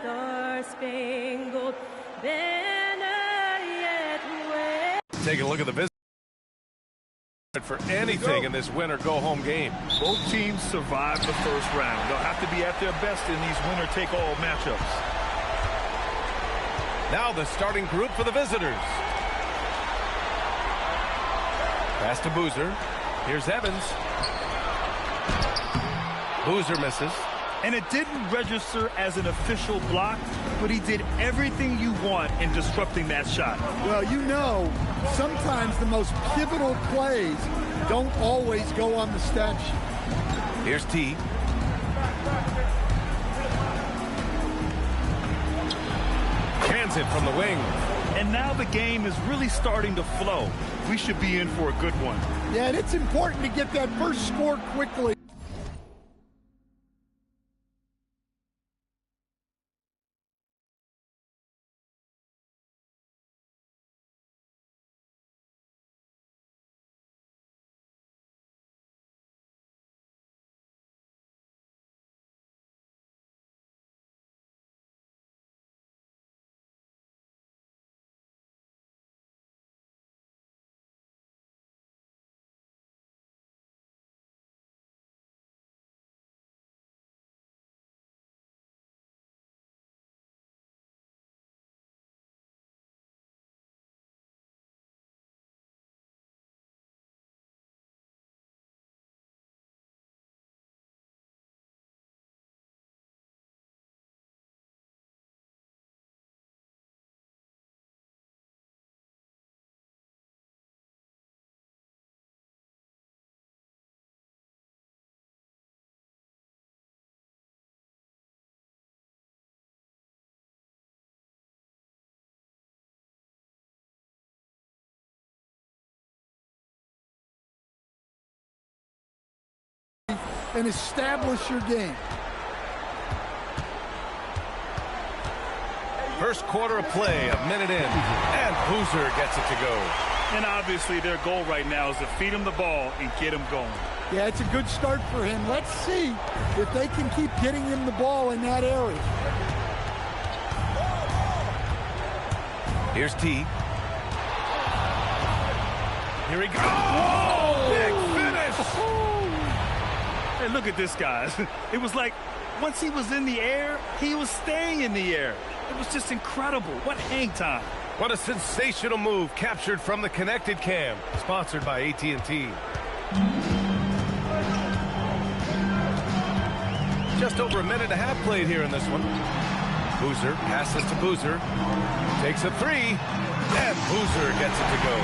Star-Spangled Banner yet waves. Take a look at the visit for anything in this win-or-go-home game. Both teams survived the first round. They'll have to be at their best in these winner-take-all matchups. Now the starting group for the visitors. Pass to Boozer. Here's Evans. Boozer misses. And it didn't register as an official block, but he did everything you want in disrupting that shot. Well, you know, sometimes the most pivotal plays don't always go on the stat sheet. Here's T. Cans it from the wing. And now the game is really starting to flow. We should be in for a good one. Yeah, and it's important to get that first score quickly. And establish your game. First quarter of play, a minute in, and Boozer gets it to go. And obviously their goal right now is to feed him the ball and get him going. Yeah, it's a good start for him. Let's see if they can keep getting him the ball in that area. Here's T. Here he goes. Oh, big finish. Hey, look at this, guys. It was like once he was in the air, he was staying in the air. It was just incredible. What hang time. What a sensational move captured from the Connected Cam, sponsored by AT&T. Just over a minute and a half played here in this one. Boozer passes to Boozer. Takes a three, and Boozer gets it to go.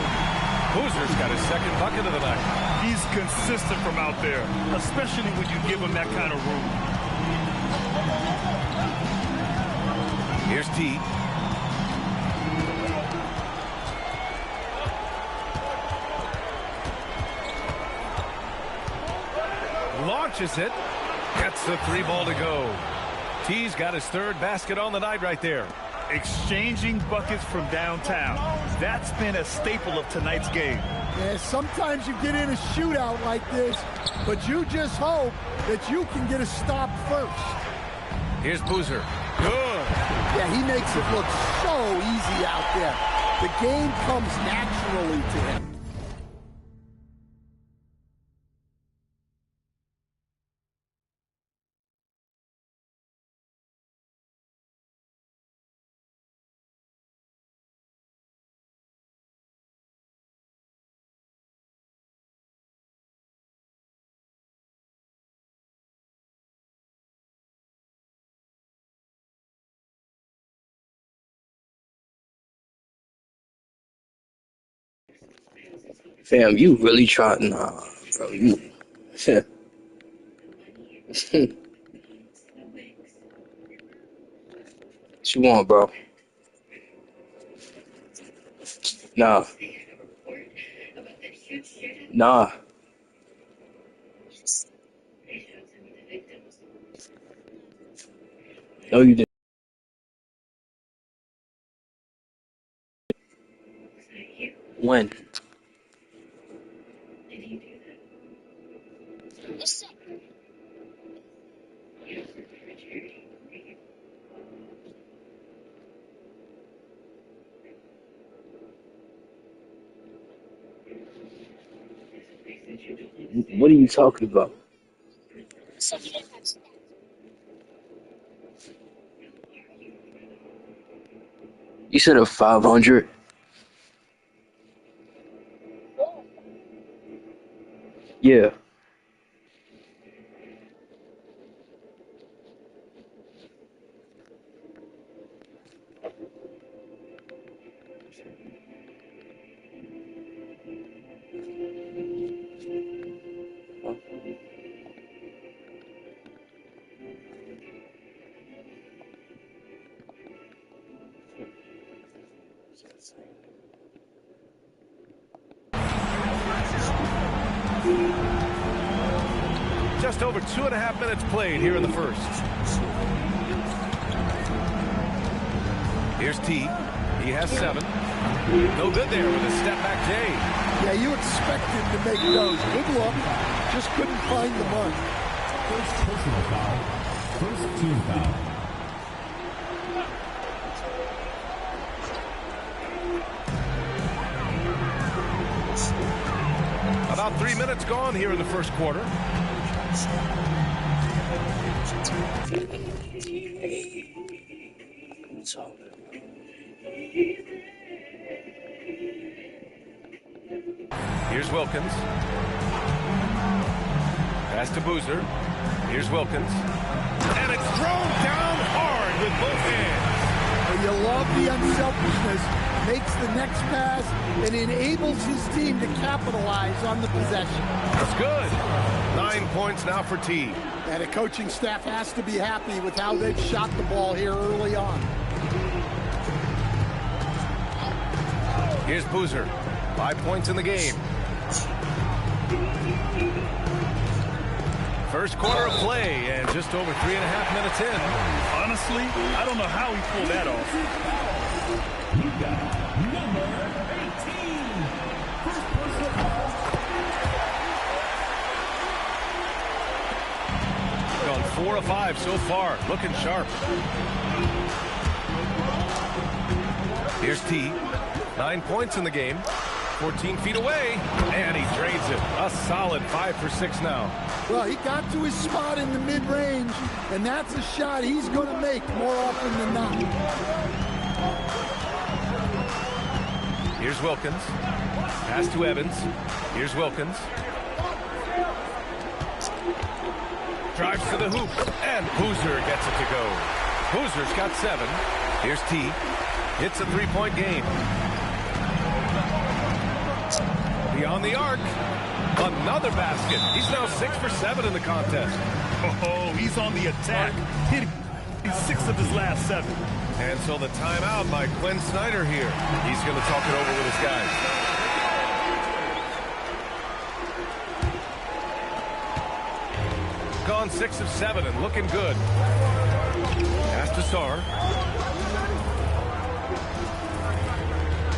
Boozer's got his second bucket of the night. He's consistent from out there, especially when you give him that kind of room. Here's T. Launches it. Gets the three ball to go. T's got his third basket on the night right there. Exchanging buckets from downtown. That's been a staple of tonight's game. Yeah, sometimes you get in a shootout like this, but you just hope that you can get a stop first. Here's Boozer. Good. Yeah, he makes it look so easy out there. The game comes naturally to him. Fam, you really try? Nah, bro. You, what you want, bro? Nah. Nah. No, you didn't. When? What are you talking about? You said a 500? Yeah. Just over 2.5 minutes played here in the first. Here's T. He has 7. No good there with a step-back J. Yeah, you expect him to make those. Good luck. Just couldn't find the mark. First personal foul. First team foul. About 3 minutes gone here in the first quarter. Here's Wilkins. Pass to Boozer. Here's Wilkins. And it's thrown down hard with both hands. You love the unselfishness. Makes the next pass and enables his team to capitalize on the possession. That's good. 9 points now for T. And the coaching staff has to be happy with how they've shot the ball here early on. Here's Boozer. 5 points in the game. First quarter of play and just over 3.5 minutes in. Honestly, I don't know how he pulled that off. You got number 18. First personal foul. Gone 4 of 5 so far. Looking sharp. Here's T. 9 points in the game. 14 feet away. And he drains it. A solid 5 for 6 now. Well, he got to his spot in the mid-range, and that's a shot he's going to make more often than not. Here's Wilkins. Pass to Evans. Here's Wilkins. Drives to the hoop. And Boozer gets it to go. Boozer's got 7. Here's T. Hits a 3-point game. Beyond the arc. Another basket. He's now 6 for 7 in the contest. Oh, he's on the attack. Hitting 6 of his last 7. And so the timeout by Quinn Snyder here. He's going to talk it over with his guys. Gone 6 of 7 and looking good. Pass to Sarr.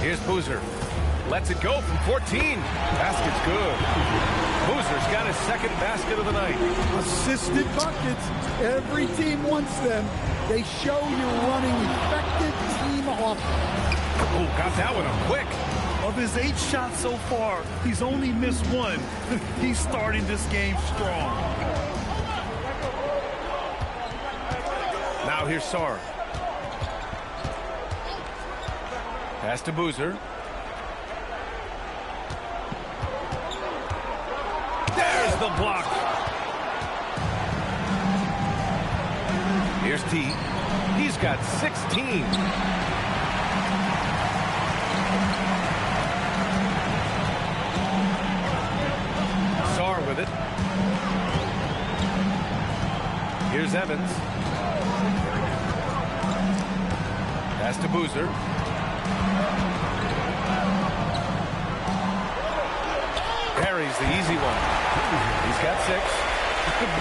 Here's Boozer. Lets it go from 14. Basket's good. Boozer's got his second basket of the night. Assisted buckets. Every team wants them. They show you're running effective team offense. Oh, got that one up quick. Of his 8 shots so far, he's only missed 1. He's starting this game strong. Now here's Sarr. Pass to Boozer. There's the block. Here's T. He's got 16. Sarr with it. Here's Evans. Pass to Boozer. Parries the easy one. He's got 6.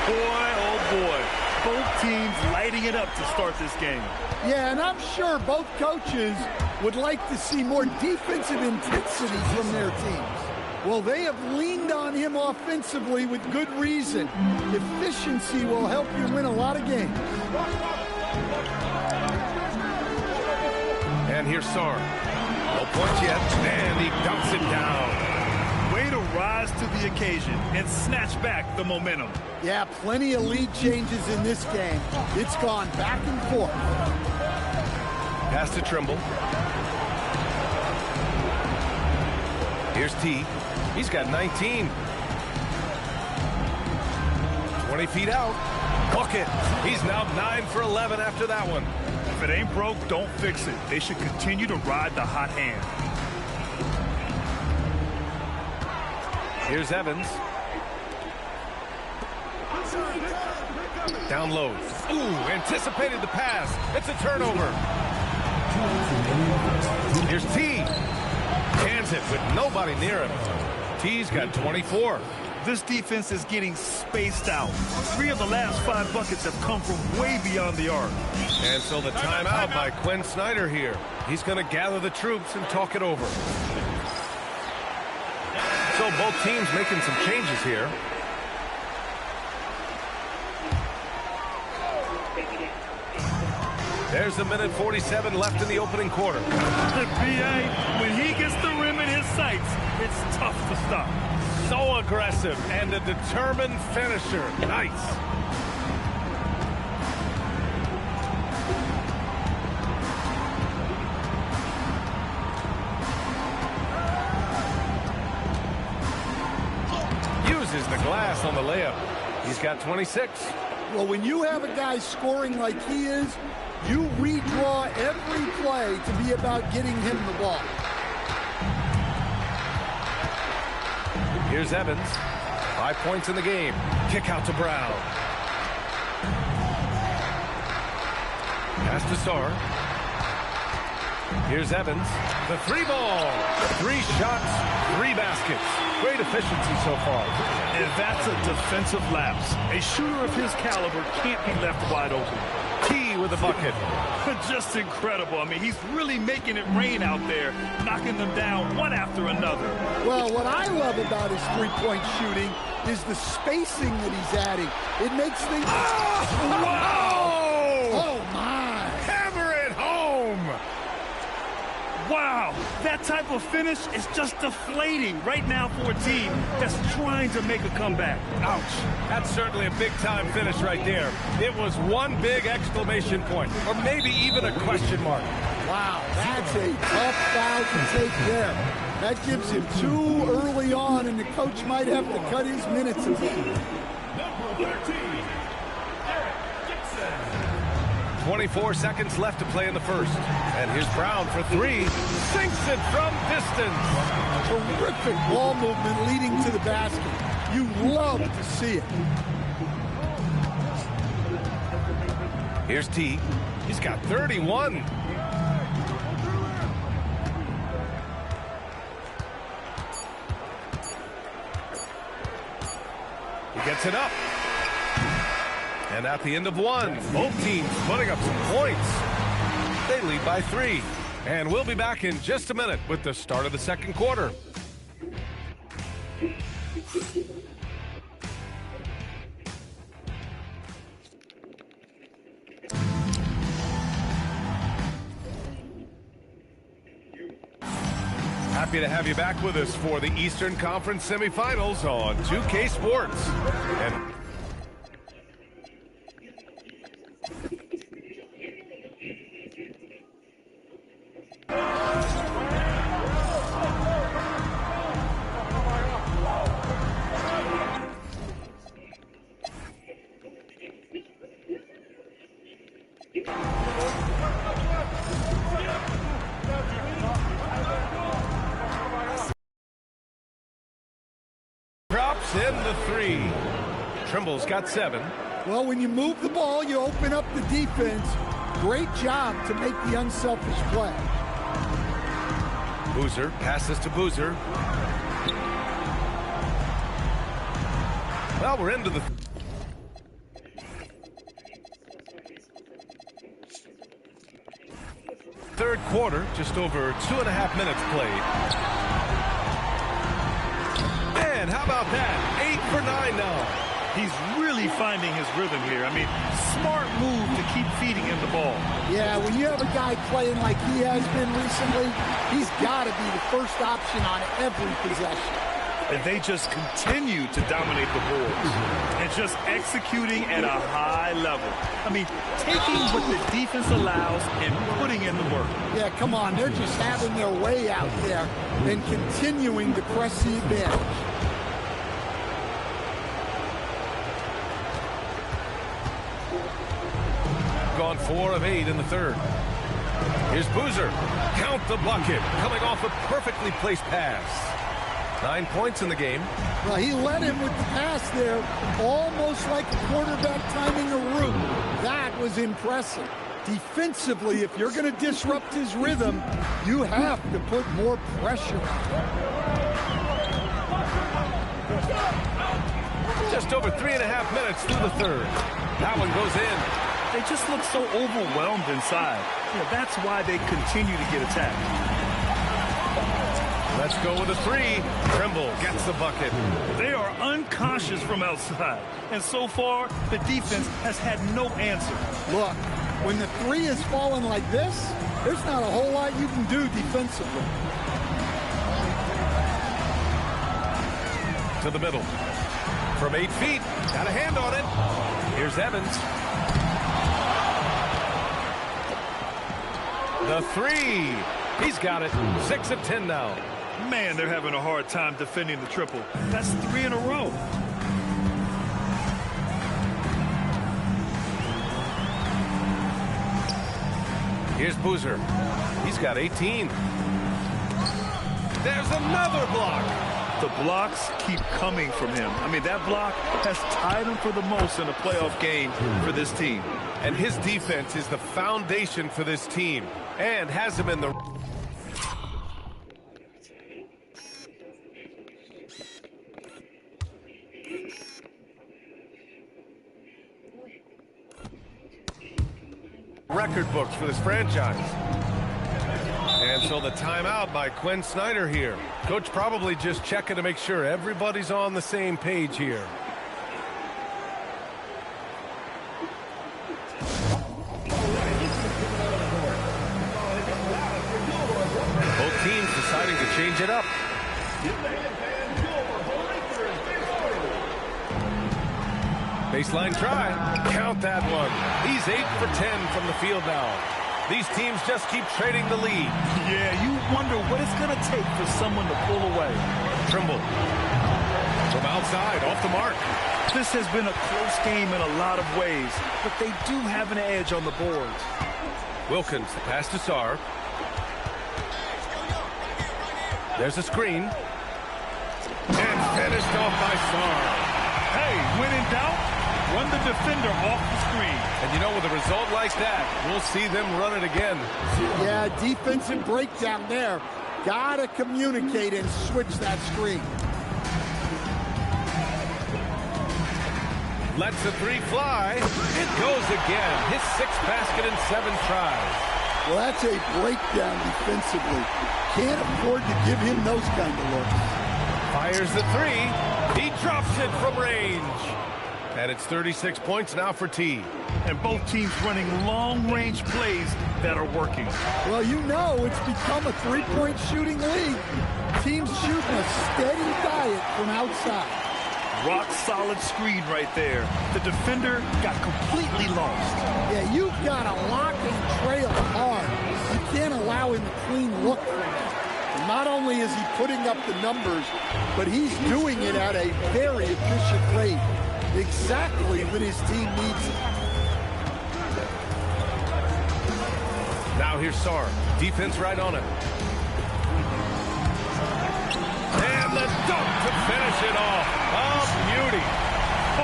Boy, oh boy. Both teams lighting it up to start this game. Yeah, and I'm sure both coaches would like to see more defensive intensity from their teams. Well, they have leaned on him offensively with good reason. Efficiency will help you win a lot of games. And here's Sarr. No points yet, and he dumps it down. Way to rise to the occasion and snatch back the momentum. Yeah, plenty of lead changes in this game. It's gone back and forth. Pass to Trimble. Here's T. He's got 19. 20 feet out. Bucket. He's now 9 for 11 after that one. If it ain't broke, don't fix it. They should continue to ride the hot hand. Here's Evans. Down low. Ooh, anticipated the pass. It's a turnover. Here's T. Cans it with nobody near him. T's got 24. This defense is getting spaced out. 3 of the last 5 buckets have come from way beyond the arc. And so the timeout by Quinn Snyder here. He's going to gather the troops and talk it over. So both teams making some changes here. There's a minute 47 left in the opening quarter. B.A., when he gets the rim in his sights, it's tough to stop. So aggressive and a determined finisher. Nice. Uses the glass on the layup. He's got 26. Well, when you have a guy scoring like he is, you redraw every play to be about getting him the ball. Here's Evans. 5 points in the game. Kick out to Brown. Pass to Sarr. Here's Evans. The 3 ball. 3 shots, 3 baskets. Great efficiency so far. And that's a defensive lapse. A shooter of his caliber can't be left wide open. T with the bucket. Just incredible. I mean, he's really making it rain out there, knocking them down one after another. Well, what I love about his three-point shooting is the spacing that he's adding. It makes things... Oh, my! Hammer it home! Wow, that type of finish is just deflating right now for a team that's trying to make a comeback. Ouch. That's certainly a big-time finish right there. It was one big exclamation point, or maybe even a question mark. Wow, that's a tough foul to take there. That gives him 2 early on, and the coach might have to cut his minutes again. 24 seconds left to play in the first. And here's Brown for 3. Sinks it from distance. Terrific ball movement leading to the basket. You love to see it. Here's T. He's got 31. He gets it up. And at the end of 1, both teams putting up some points. They lead by 3. And we'll be back in just a minute with the start of the second quarter. Happy to have you back with us for the Eastern Conference semifinals on 2K Sports. And drops in the 3. Trimble's got 7. Well, when you move the ball, you open up the defense. Great job to make the unselfish play. Boozer passes to Boozer. Well, we're into the third quarter, just over 2.5 minutes played. And how about that? 8 for 9 now. He's really finding his rhythm here. I mean, smart move to keep feeding him the ball. Yeah, when you have a guy playing like he has been recently, he's got to be the first option on every possession. And they just continue to dominate the boards and just executing at a high level. I mean, taking what the defense allows and putting in the work. Yeah, come on. They're just having their way out there and continuing to press the advantage. Gone 4 of 8 in the third. Here's Boozer. Count the bucket. Coming off a perfectly placed pass. 9 points in the game. Well, he led him with the pass there, almost like a quarterback timing a route. That was impressive. Defensively, if you're going to disrupt his rhythm, you have to put more pressure on him. Just over 3.5 minutes through the third. That one goes in. They just look so overwhelmed inside. You know, that's why they continue to get attacked. Let's go with a 3. Trimble gets the bucket. They are unconscious from outside. And so far, the defense has had no answer. Look, when the 3 is falling like this, there's not a whole lot you can do defensively. To the middle. From 8 feet. Got a hand on it. Here's Evans. The 3. He's got it. 6 of 10 now. Man, they're having a hard time defending the triple. That's 3 in a row. Here's Boozer. He's got 18. There's another block. The blocks keep coming from him. I mean, that block has tied him for the most in a playoff game for this team. And his defense is the foundation for this team and has him in the... record books for this franchise. And so the timeout by Quinn Snyder here. Coach probably just checking to make sure everybody's on the same page here. Both teams deciding to change it up. Baseline try. Count that one. He's 8 for 10 from the field now. These teams just keep trading the lead. Yeah, you wonder what it's going to take for someone to pull away. Trimble. From outside, off the mark. This has been a close game in a lot of ways, but they do have an edge on the boards. Wilkins, the pass to Sarr. There's a screen. And finished off by Sarr. Hey, when in doubt, run the defender off the screen. And you know, with a result like that, we'll see them run it again. Yeah, defensive breakdown there. Gotta communicate and switch that screen. Lets the 3 fly. It goes again. His 6th basket in 7 tries. Well, that's a breakdown defensively. Can't afford to give him those kind of looks. Fires the 3. He drops it from range. And it's 36 points now for T. And both teams running long-range plays that are working. Well, you know it's become a three-point shooting league. Teams shooting a steady diet from outside. Rock-solid screen right there. The defender got completely lost. Yeah, you've got to lock and trail hard. You can't allow him a clean look from that. And not only is he putting up the numbers, but he's doing it at a very efficient rate. Exactly when his team needs it. Now here's Sarr. Defense right on him. And the dunk to finish it off. Oh, beauty.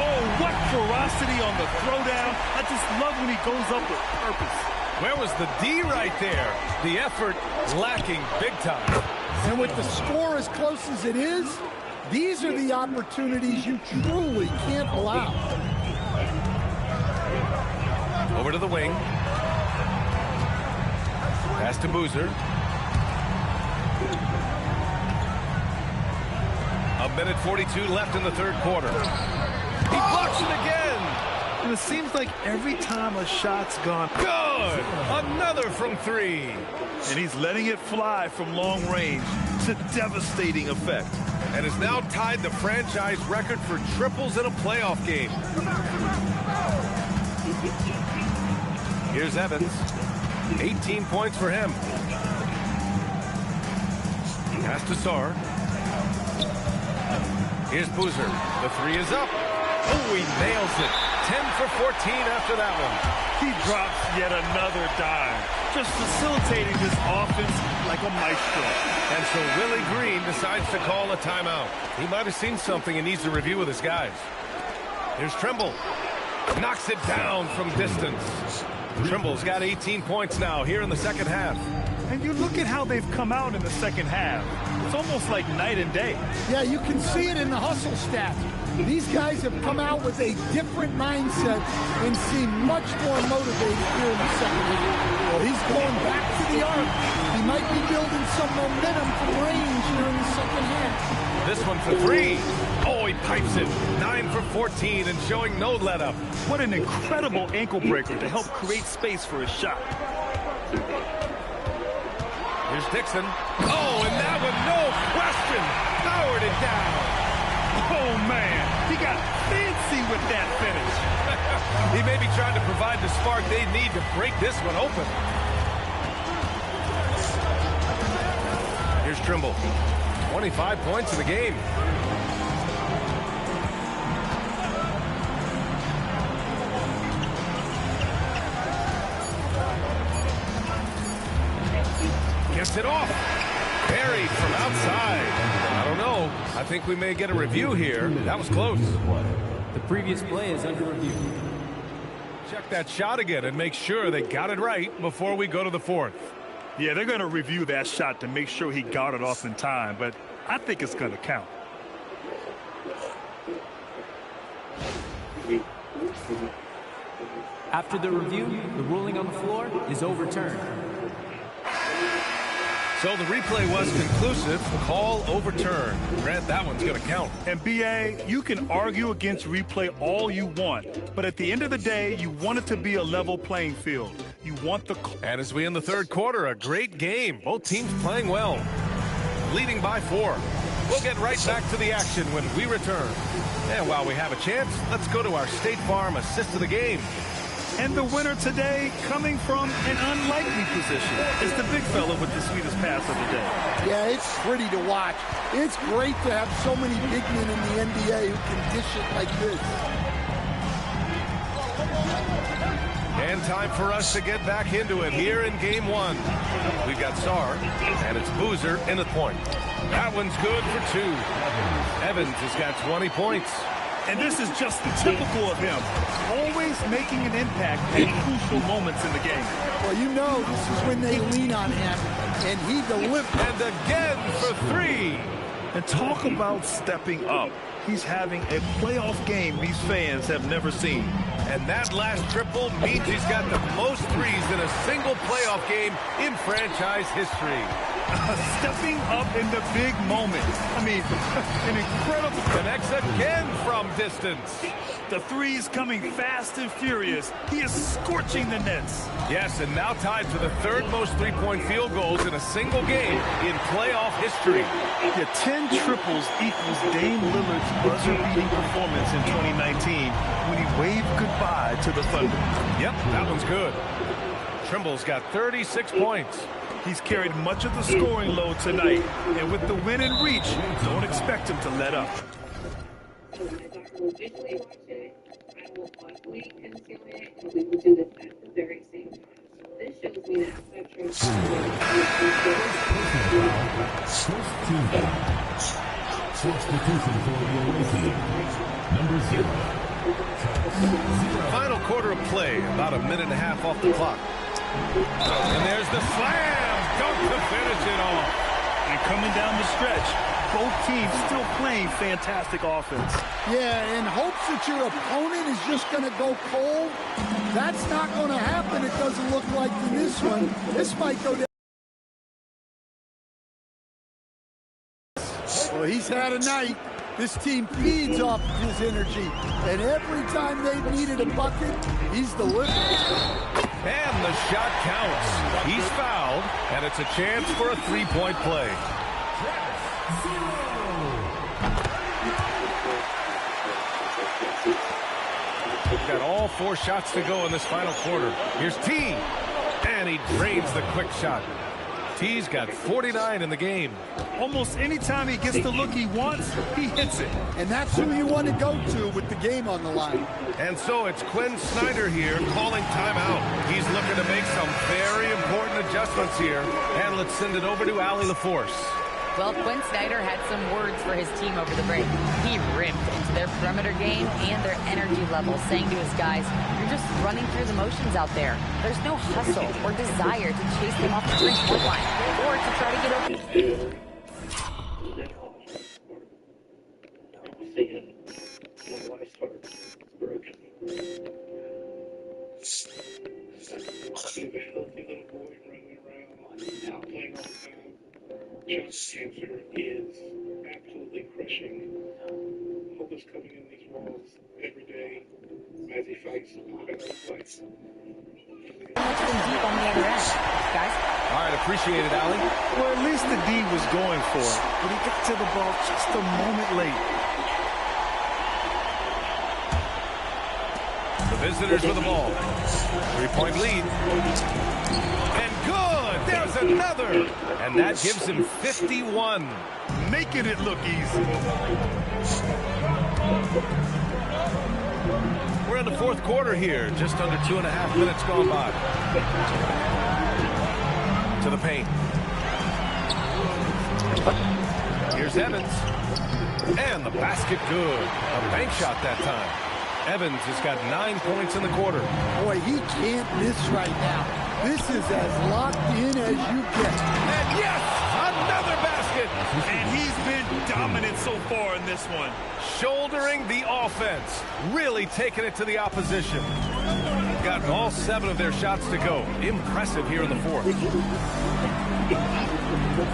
Oh, what ferocity on the throwdown. I just love when he goes up with purpose. Where was the D right there? The effort lacking big time. And with the score as close as it is, these are the opportunities you truly can't allow. Over to the wing. Pass to Boozer. A minute 42 left in the third quarter. He blocks it again. And it seems like every time a shot's gone, Go! Good. Another from three. And he's letting it fly from long range to devastating effect. And has now tied the franchise record for triples in a playoff game. Here's Evans. 18 points for him. Pass to Sarr. Here's Boozer. The three is up. Oh, he nails it. 10 for 14 after that one. He drops yet another dime, just facilitating this offense like a maestro. And so Willie Green decides to call a timeout. He might have seen something and needs to review with his guys. Here's Trimble. Knocks it down from distance. Trimble's got 18 points now here in the second half. And you look at how they've come out in the second half. It's almost like night and day. Yeah, you can see it in the hustle stats. These guys have come out with a different mindset and seem much more motivated here in the second half. Well, he's going back to the arc. He might be building some momentum from range here in the second half. This one for three. Oh, he pipes it. 9 for 14 and showing no let-up. What an incredible ankle breaker to help create space for his shot. Here's Dixon. Oh, and that one, no question, powered it down. Oh, man, he got fancy with that finish. He may be trying to provide the spark they need to break this one open. Here's Trimble. 25 points in the game. Gets it off. Buried from outside. I don't know. I think we may get a review here. That was close. The previous play is under review. Check that shot again and make sure they got it right before we go to the fourth. Yeah, they're going to review that shot to make sure he got it off in time, but I think it's going to count. After the review, the ruling on the floor is overturned. So the replay was conclusive. Call overturned. Grant, that one's going to count. And B.A., you can argue against replay all you want, but at the end of the day, you want it to be a level playing field. You want the... And as we end the third quarter, a great game. Both teams playing well. Leading by 4. We'll get right back to the action when we return. And while we have a chance, let's go to our State Farm assist of the game. And the winner today coming from an unlikely position is the big fella with the sweetest pass of the day. Yeah, it's pretty to watch. It's great to have so many big men in the NBA who can dish it like this. And time for us to get back into it here in game 1. We've got Sarr, and it's Boozer in the point. That one's good for 2. Evans has got 20 points. And this is just the typical of him, always making an impact at crucial moments in the game. Well, you know this is when they lean on him, and he delivers. And again for 3. And talk about stepping up. He's having a playoff game these fans have never seen. And that last triple means he's got the most threes in a single playoff game in franchise history. Stepping up in the big moment. I mean, an incredible... Connects again from distance. The threes coming fast and furious. He is scorching the nets. Yes, and now tied for the 3rd most three-point field goals in a single game in playoff history. Yeah, 10 triples equals Dame Lillard's buzzer-beating performance in 2019 when he waved goodbye to the Thunder. Yep, that one's good. Trimble's got 36 points. He's carried much of the scoring load tonight, and with the win in reach, don't expect him to let up. So my daughter will visually watch it, I will audibly consume it, and we will do this at the very same time. So this shows me that I'm trying to First team foul. Substitution for the away team. Number 0. Final quarter of play, about a minute and a half off the clock. And there's the slam! Dunk to finish it off. And coming down the stretch, both teams still playing fantastic offense. Yeah, in hopes that your opponent is just going to go cold. That's not going to happen. It doesn't look like in this one. This might go down. Well, he's had a night. This team feeds off his energy. And every time they've needed a bucket, he's delivered. And the shot counts. He's fouled, and it's a chance for a three-point play. We've got all 4 shots to go in this final quarter. Here's T, and he drains the quick shot. T's got 49 in the game. Almost any time he gets the look he wants, he hits it. And that's who you want to go to with the game on the line. And so it's Quinn Snyder here calling timeout. He's looking to make some very important adjustments here. And let's send it over to Allie LaForce. Well, Quinn Snyder had some words for his team over the break. He ripped into their perimeter game and their energy level, saying to his guys, you're just running through the motions out there. There's no hustle or desire to chase them off the three-point line or to try to get open. John's cancer is absolutely crushing. Hope is coming in these walls every day as he fights a better place. Deep on the other end, guys. All right, appreciate it, Allie. Well, at least the D was going for it, but he got to the ball just a moment late. The visitors with the ball. 3-point lead. And good! There's another! And that gives him 51. Making it look easy. We're in the 4th quarter here. Just under 2.5 minutes gone by. To the paint. Here's Evans. And the basket good. A bank shot that time. Evans has got 9 points in the quarter. Boy, he can't miss right now. This is as locked in as you get. And yes, another basket. And he's been dominant so far in this one. Shouldering the offense. Really taking it to the opposition. Gotten all 7 of their shots to go. Impressive here in the 4th.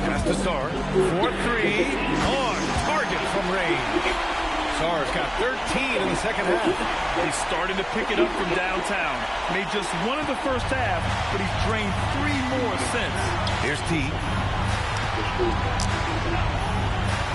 Pass to Sarr. 4-3. On target from range. Sarr's got 13 in the second half. He's starting to pick it up from downtown. Made just 1 in the first half, but he's drained 3 more since. Here's T.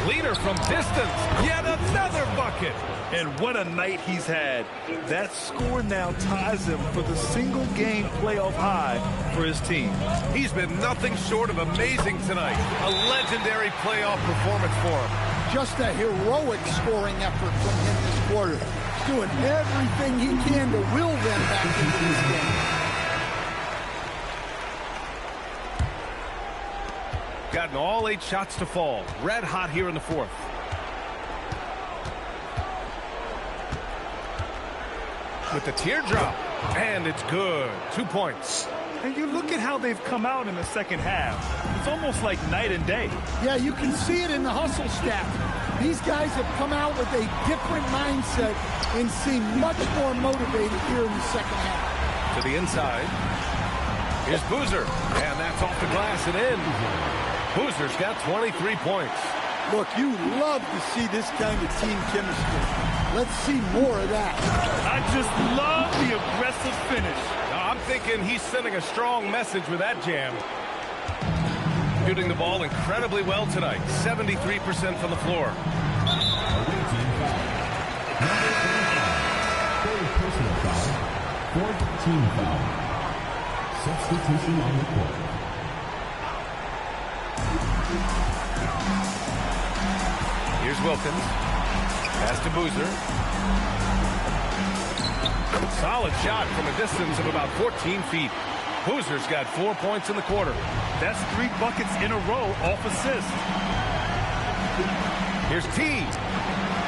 Leader from distance. Yet another bucket. And what a night he's had. That score now ties him for the single-game playoff high for his team. He's been nothing short of amazing tonight. A legendary playoff performance for him. Just a heroic scoring effort from him this quarter. He's doing everything he can to will them back into this game. Gotten all 8 shots to fall. Red hot here in the 4th. With the teardrop. And it's good. 2 points. And you look at how they've come out in the second half. It's almost like night and day. Yeah, you can see it in the hustle stat. These guys have come out with a different mindset and seem much more motivated here in the second half. To the inside. Here's Boozer. And that's off the glass and in. Boozer's got 23 points. Look, you love to see this kind of team chemistry. Let's see more of that. I just love the aggressive finish. I'm thinking he's sending a strong message with that jam. Shooting the ball incredibly well tonight. 73% from the floor. Personal foul. 4th team foul. Substitution on the court. Here's Wilkins. Pass to Boozer. Solid shot from a distance of about 14 feet. Boozer's got 4 points in the quarter. That's 3 buckets in a row off assist. Here's T.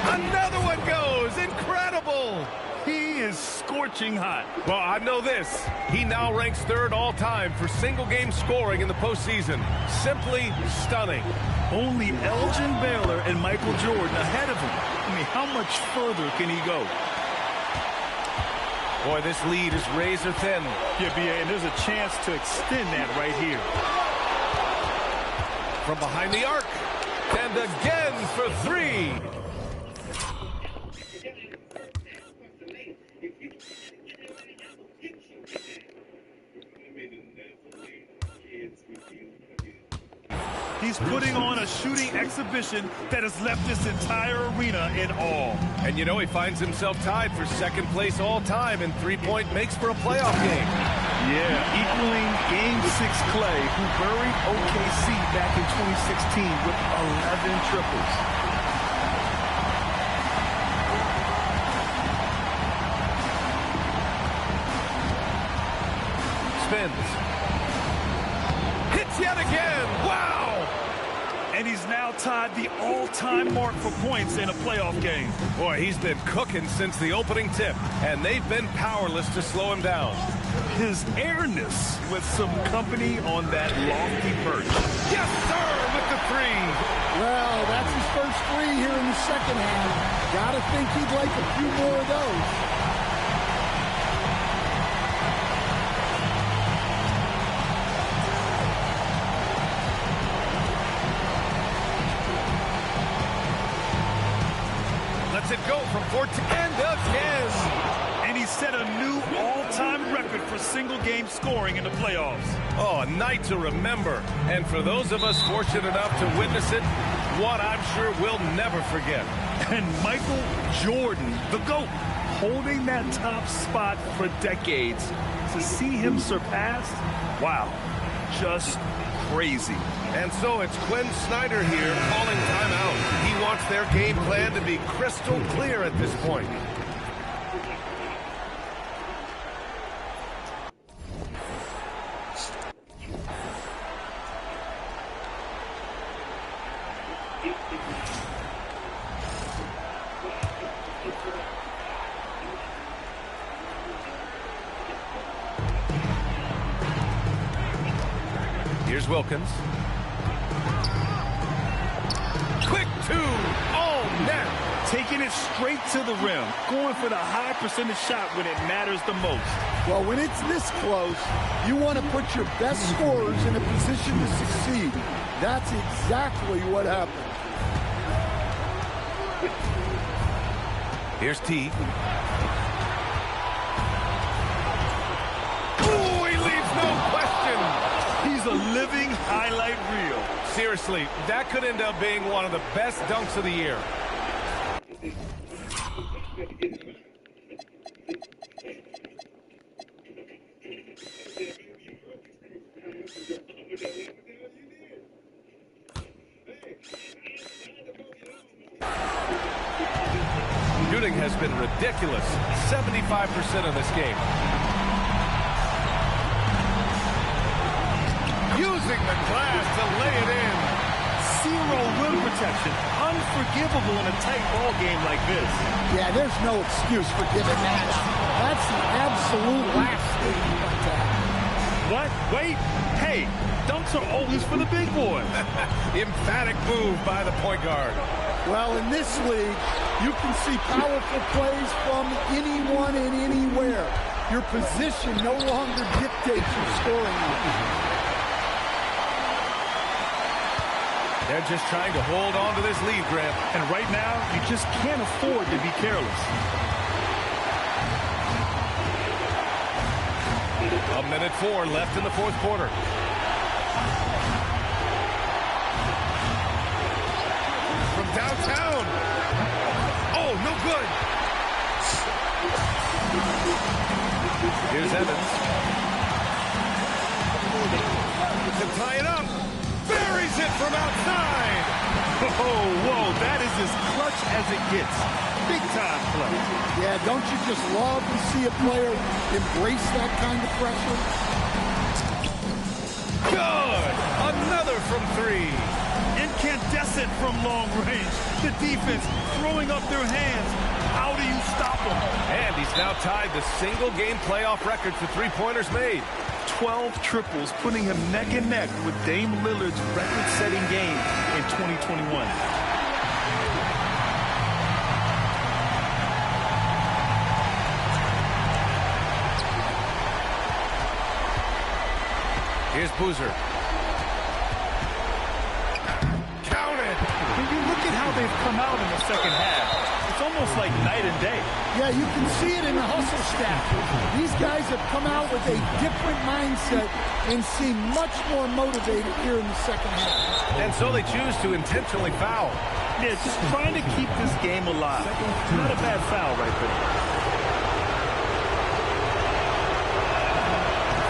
Another one goes. Incredible. He is scorching hot. Well, I know this. He now ranks 3rd all-time for single-game scoring in the postseason. Simply stunning. Only Elgin Baylor and Michael Jordan ahead of him. I mean, how much further can he go? Boy, this lead is razor thin. Yeah, B.A., and there's a chance to extend that right here. From behind the arc. And again for 3. He's putting on a shooting exhibition that has left this entire arena in awe. And you know, he finds himself tied for second place all time in three-point makes for a playoff game. Yeah, equaling Game 6 Clay, who buried OKC back in 2016 with 11 triples. Spins. Hits yet again. Wow! And he's now tied the all-time mark for points in a playoff game. Boy, he's been cooking since the opening tip, and they've been powerless to slow him down. His airness with some company on that lofty perch. Yes, sir, with the three. Well, that's his first three here in the second half. Gotta think he'd like a few more of those. It go from 14 and again. And he set a new all-time record for single-game scoring in the playoffs. Oh, a night to remember. And for those of us fortunate enough to witness it, what I'm sure we'll never forget. And Michael Jordan, the GOAT, holding that top spot for decades. To see him surpassed, wow, just crazy. And so it's Quinn Snyder here calling timeout. He wants their game plan to be crystal clear at this point. Here's Wilkins. Quick two. Oh, net. Taking it straight to the rim. Going for the high percentage shot when it matters the most. Well, when it's this close, you want to put your best scorers in a position to succeed. That's exactly what happened. Here's T. Oh, he leaves no question. He's a living highlight reel. Seriously, that could end up being one of the best dunks of the year. Shooting has been ridiculous. 75% of this game. Using the glass to lay it in. Zero rim protection. Unforgivable in a tight ball game like this. Yeah, there's no excuse for giving that up. That's the absolute last thing you want to have. What? Wait. Hey, dunks are always for the big boy. Emphatic move by the point guard. Well, in this league, you can see powerful plays from anyone and anywhere. Your position no longer dictates your scoring. They're just trying to hold on to this lead, Grant. And right now, you just can't afford to be careless. A minute 4 left in the fourth quarter. From downtown. Oh, no good. Here's Evans. To tie it up. Buries it from outside. Oh, whoa, that is as clutch as it gets. Big time clutch. Yeah, don't you just love to see a player embrace that kind of pressure? Good. Another from 3. Incandescent from long range. The defense throwing up their hands. How do you stop him? And he's now tied the single-game playoff record for three-pointers made. 12 triples, putting him neck and neck with Dame Lillard's record-setting game in 2021. Here's Boozer. Count it! When you look at how they they've come out in the second half, it's almost like night and day. Yeah, you can see it in the hustle stat. These guys have come out with a different mindset and seem much more motivated here in the second half. And so they choose to intentionally foul. Yeah, just trying to keep this game alive. Not a bad foul right there.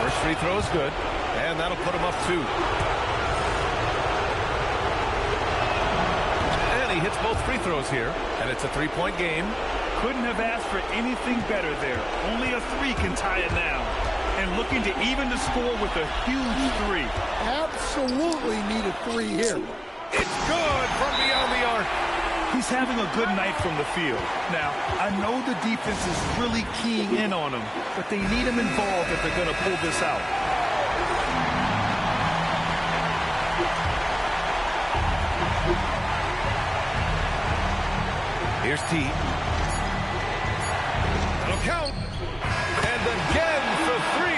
First free throw is good, and that'll put him up 2. And he hits both free throws here, and it's a 3-point game. Couldn't have asked for anything better there. Only a 3 can tie it now. And looking to even the score with a huge 3. Absolutely need a 3 here. It's good from beyond the arc. He's having a good night from the field. Now, I know the defense is really keying in on him, but they need him involved if they're going to pull this out. Here's T. That'll count. And again for 3.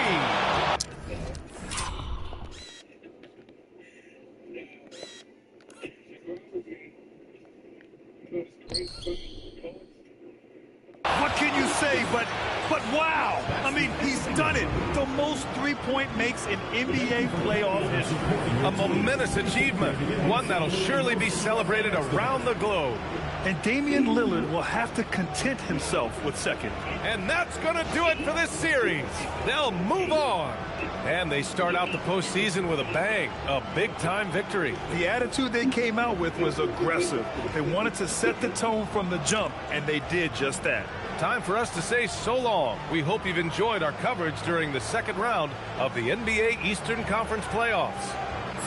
What can you say, but wow. I mean, he's done it. The most three-point makes in NBA playoff history. A momentous achievement. One that'll surely be celebrated around the globe. And Damian Lillard will have to content himself with second. And that's going to do it for this series. They'll move on. And they start out the postseason with a bang. A big-time victory. The attitude they came out with was aggressive. They wanted to set the tone from the jump, and they did just that. Time for us to say so long. We hope you've enjoyed our coverage during the second round of the NBA Eastern Conference playoffs.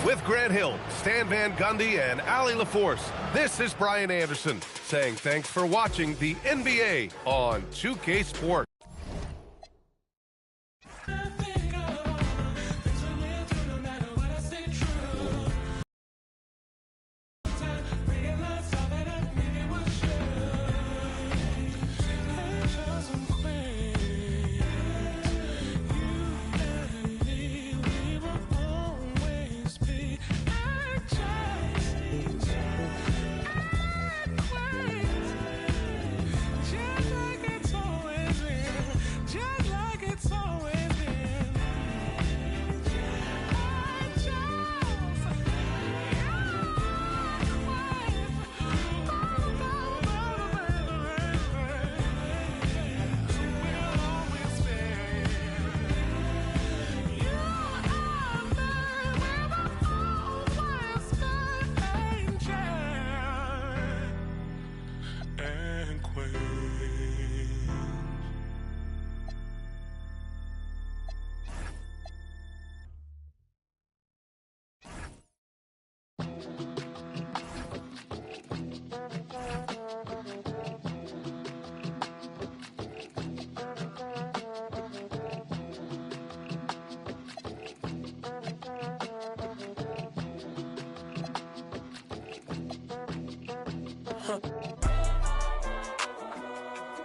With Grant Hill, Stan Van Gundy, and Allie LaForce, this is Brian Anderson saying thanks for watching the NBA on 2K Sports.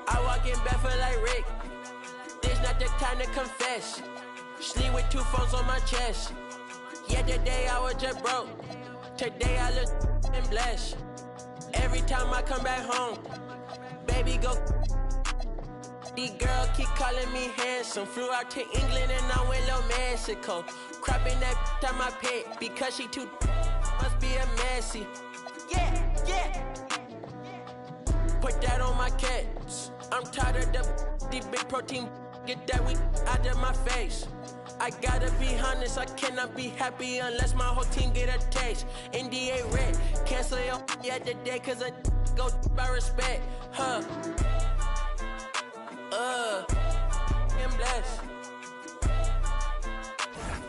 I walk in barefoot like Rick. This not the time to confess. Sleep with 2 phones on my chest. Yesterday I was just broke. Today I look and blessed. Every time I come back home, baby go. These girls keep calling me handsome. Flew out to England and I went to Mexico. Crapping that on my pet because she too must be a messy. Yeah, yeah. Put that on my cats. I'm tired of the big protein. Get that weak out of my face. I gotta be honest, I cannot be happy unless my whole team get a taste. NDA red, cancel your at the day cause I go by respect. Huh. I'm blessed.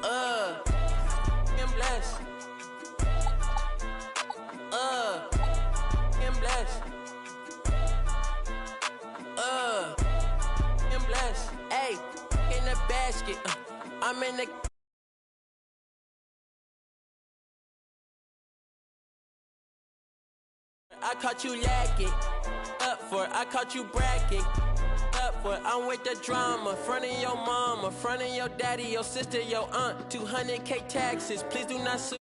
I'm blessed. I'm blessed. I'm blessed. Hey, in the basket. I'm in the. I caught you lacking. Up for it. I caught you bragging. Up for it. I'm with the drama. Front of your mama, front of your daddy, your sister, your aunt. 200K taxes. Please do not sue.